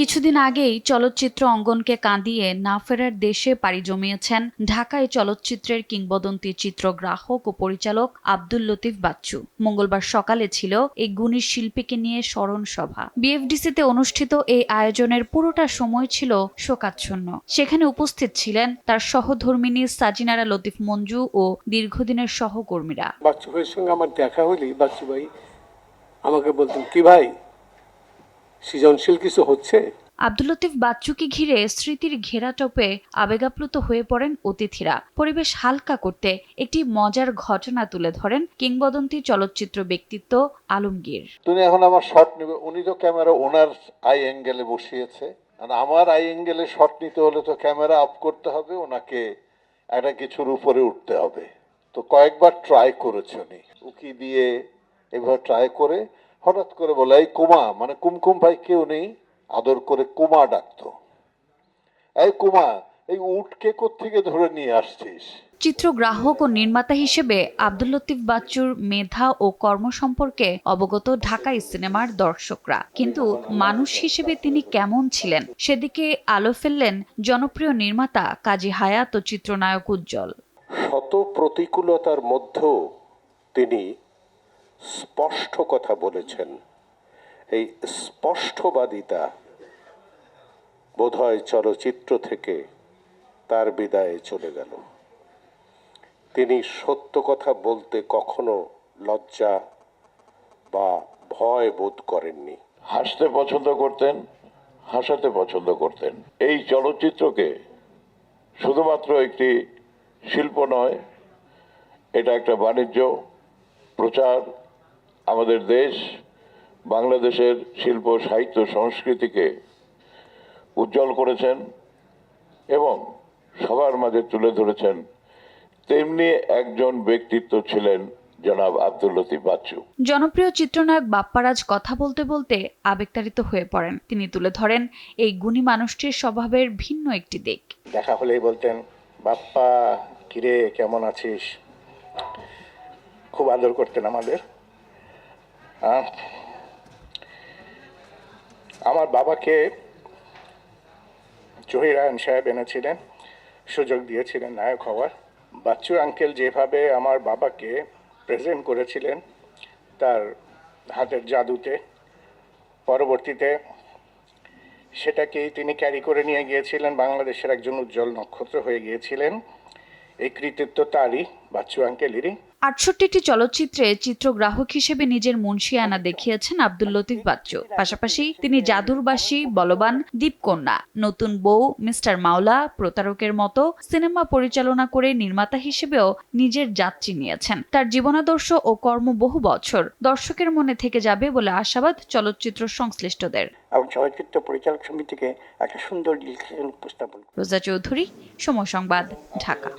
কিছুদিন আগেই চলচ্চিত্র অঙ্গনকে কাঁদিয়ে না ফেরার দেশে পাড়ি জমিয়েছেন ঢাকায় চলচ্চিত্রের কিংবদন্তি চিত্রগ্রাহক ও পরিচালক আব্দুল লতিফ বাচ্চু। মঙ্গলবার সকালে ছিল এই গুণী শিল্পীকে নিয়ে স্মরণ সভা। বিএফডিসিতে অনুষ্ঠিত এই আয়োজনের পুরোটা সময় ছিল শোকাচ্ছন্ন। সেখানে উপস্থিত ছিলেন তার সহধর্মিণী সাজিনারা লতিফ মঞ্জু ও দীর্ঘদিনের সহকর্মীরা। বাচ্চু ভাইয়ের সঙ্গে আমার দেখা হলেই বাচ্চু ভাই আমাকে বলতেন, কি ভাই সৃজনশীল কিছু হচ্ছে? আব্দুল লতিফ বাচ্চুকে ঘিরে স্মৃতির ঘেরাটোপে আবেগাপ্লুত হয়ে পড়েন অতিথিরা। পরিবেশ হালকা করতে একটি মজার ঘটনা তুলে ধরেন কিংবদন্তি চলচ্চিত্র ব্যক্তিত্ব আলমগীর। তুমি এখন আমার শট নেবে, উনি তো ক্যামেরা ওনার আই অ্যাঙ্গেলে বসিয়েছে, আর আমার আই অ্যাঙ্গেলে শট নিতে হলে তো ক্যামেরা আপ করতে হবে, ওনাকে একটা কিছুর উপরে উঠতে হবে। তো কয়েকবার ট্রাই করেছে উনি, উকি দিয়ে এভাবে ট্রাই করে হঠাৎ করে বলে, এই কুমা, মানে কুমকুম ভাইকে উনি আদর করে কুমা ডাকতো। এই কুমা, এই উটকে কোত্থেকে ধরে নিয়ে আসছিস? চিত্রগ্রাহক ও নির্মাতা হিসেবে আব্দুল লতিফ বাচ্চুর মেধা ও কর্ম সম্পর্কে অবগত ঢাকাই সিনেমার দর্শকরা, কিন্তু মানুষ হিসেবে তিনি কেমন ছিলেন সেদিকে আলো ফেললেন জনপ্রিয় নির্মাতা কাজী হায়াত ও চিত্রনায়ক উজ্জ্বল। শত প্রতিকূলতার মধ্যেও তিনি স্পষ্ট কথা বলেছেন। এই স্পষ্টবাদিতা বোধহয় চলচ্চিত্র থেকে তার বিদায়ে চলে গেল। তিনি সত্য কথা বলতে কখনো লজ্জা বা ভয় বোধ করেননি। হাসতে পছন্দ করতেন, হাসাতে পছন্দ করতেন। এই চলচ্চিত্রকে শুধুমাত্র একটি শিল্প নয়, এটা একটা বাণিজ্য, প্রচার, আমাদের দেশ বাংলাদেশের শিল্প সাহিত্য সংস্কৃতিকে উজ্জ্বল করেছেন এবং সবার মাঝে তুলে ধরেছেন। তেমনি একজন ব্যক্তিত্ব ছিলেন জনাব আব্দুল লতিফ বাচ্চু। জনপ্রিয় চিত্রনায়ক বাপ্পারাজ কথা বলতে বলতে আবেগতাড়িত হয়ে পড়েন। তিনি তুলে ধরেন এই গুণী মানুষটির স্বভাবের ভিন্ন একটি দিক। দেখা হলেই বলতেন, বাপ্পা কিরে কেমন আছিস? খুব আদর করতেন আমাদের। আমার বাবাকে জহির রায়হান সাহেব এনেছিলেন, সুযোগ দিয়েছিলেন নায়ক হওয়ার। বাচ্চু আঙ্কেল যেভাবে আমার বাবাকে প্রেজেন্ট করেছিলেন তার হাতের জাদুতে, পরবর্তীতে সেটাকেই তিনি ক্যারি করে নিয়ে গিয়েছিলেন, বাংলাদেশের একজন উজ্জ্বল নক্ষত্র হয়ে গিয়েছিলেন। এই কৃতিত্ব তারই, বাচ্চু আঙ্কেলেরই। ৬৮টি চলচ্চিত্রে চিত্রগ্রাহক হিসেবে নিজের মুন্সিয়ানা দেখিয়েছেন আব্দুল লতিফ বাচ্চু। পাশাপাশি তিনি জাদুরবাসী, বলবান, দীপকন্যা, নতুন বউ, মিস্টার মাওলা, প্রতারকের মতো সিনেমা পরিচালনা করে নির্মাতা হিসেবেও নিজের যাত্রী নিয়েছেন। তার জীবনাদর্শ ও কর্ম বহু বছর দর্শকের মনে থেকে যাবে বলে আশাবাদ চলচ্চিত্র সংশ্লিষ্টদের। এবং চলচ্চিত্র পরিচালক সমিতিকে একটা সুন্দর ডিসিশন উপস্থাপন। রোজা চৌধুরী, সময় সংবাদ, ঢাকা।